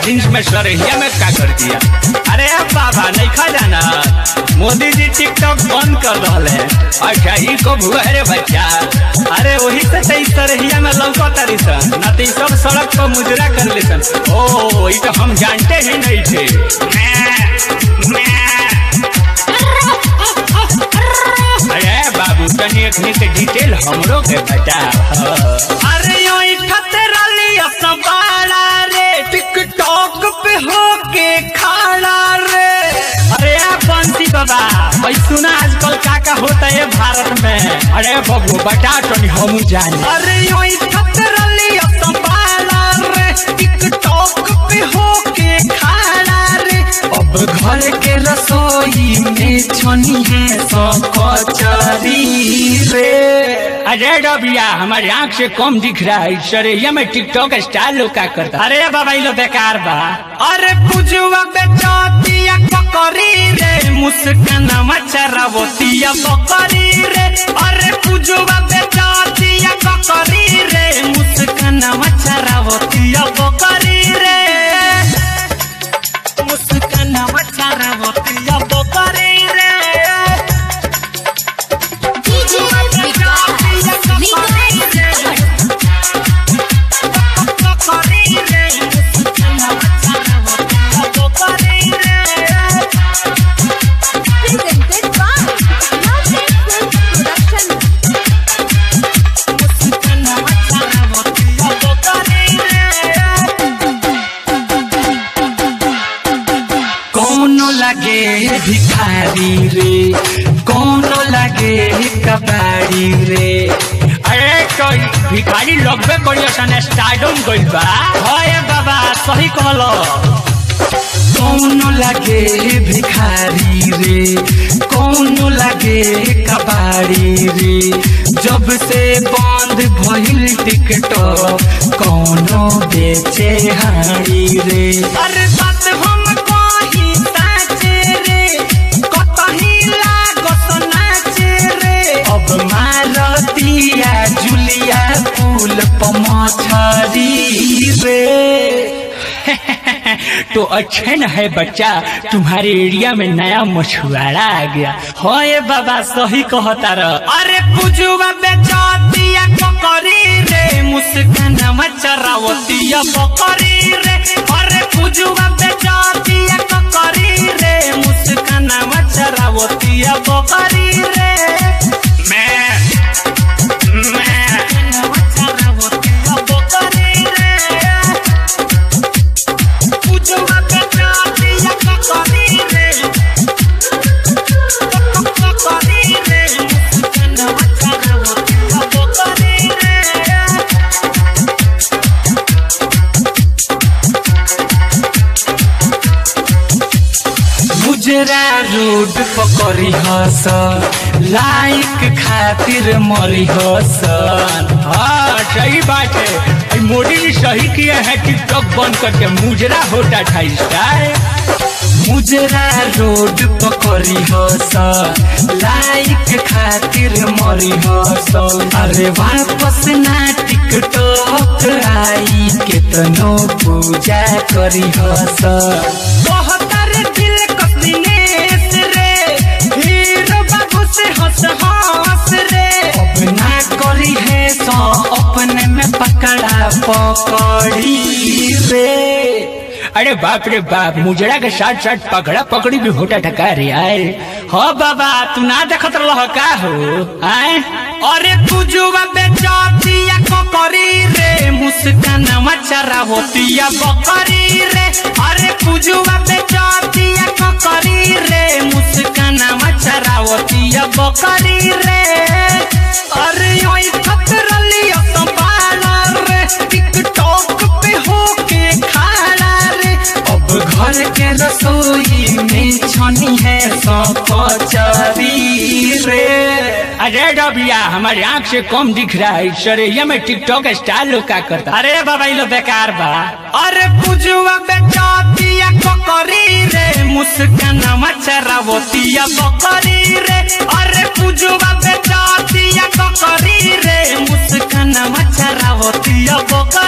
Jeans में सरहिया में क्या कर दिया। अरे बाबा नहीं खा जाना, मोदी जी टिकटॉक बंद कर रहे हैं। अच्छा ही को हुआ रे बच्चा, अरे वही से सरहिया में लौका तारी सन न तो सब सड़क पर मुजरा कर ले सन। ओ ये तो हम जानते ही नहीं थे। अरे बाबू तनी एक डिटेल हमरो के बता। अरे यो रे टिकटॉक पे होके खाना रे। अरे बंसी बाबा भाई सुना आजकल क्या होता है भारत में। अरे बबू बता तो हम जाने। अरे यो रे टिकटॉक पे होके खाना रे। अब घर के रसोई में छनी है कचरी रे। अरे डबिया हमारे आँख से कम दिख रहा है सर, ये मैं टिकटॉक स्टाइल लोग क्या करता। अरे बाबा ये लो बेकार बा। अरे पुजुआ बेचातिया बकरी रे, मुस्कान मचरावतिया बकरी रे। अरे पुजुआ बेचातिया बकरी रे, मुस्कान मचरावतिया बकरी रे। मुस्कान मचरावतिया बकरी रे। लगे भिखारी रे, कौनो लगे कबाड़ी रे। अरे तो भिखारी लगबे करियो सन स्टार्डम गइल बा। होए बाबा सही कहलो। कौनो लगे भिखारी रे, कौनो लगे कबाड़ी रे। जब से बंद भइल टिकटॉक कौनो बेचे हाड़ी रे। अरे बात हम जुलिया फूल पमाछरी रे। तो अच्छा न है बच्चा, तुम्हारे एरिया में नया मछुआरा आ गया। हो ये बाबा सही कहता रह। अरे पुजुआ बेचातिया बकरी रे, मुस्कान मचरावतिया बकरी रे। अरे पुजुआ बेचातिया बकरी रे, मुस्कान मचरावतिया बकरी रे। गुजरा रोड पकड़ी हस, लाइक खातिर मरी हसन। हाँ सही बात है, मोदी जी सही किए हैं टिकटॉक बंद करके मुजरा होता था स्टाइल। मुजरा रोड पकड़ी हस, लाइक खातिर मरी हसन। अरे वापस ना टिकटॉक आई केतनो पूजा करी हस। अपने में पकड़ा पकड़ी रे। अरे बाप रे बाप, मुजरा के साथ साथ पकड़ा पकड़ी भी होता ठका रे आए। हो बाबा तू ना देखत रह का हो आए। अरे पुजुआ बेचातिया बकरी रे, मुस्कान मचरावतिया बकरी रे। अरे पुजुआ बेचातिया बकरी रे, मुस्कान मचरावतिया बकरी रे। अरे टिकटॉक पे होके खाना रे। अब घर के रसोई में छनी है कचरी रे। अरे डबिया हमारे आँख से कम दिख रहा है सर, ये मैं टिकटॉक स्टाइल लोग क्या करता। अरे बाबा ये लो बेकार बा। अरे पुजुआ बेचातिया बकरी रे, मुस्कान मचरावतिया बकरी रे। अरे पुजुआ बेचातिया बकरी रे, मुस्कान मचरावतिया बकरी।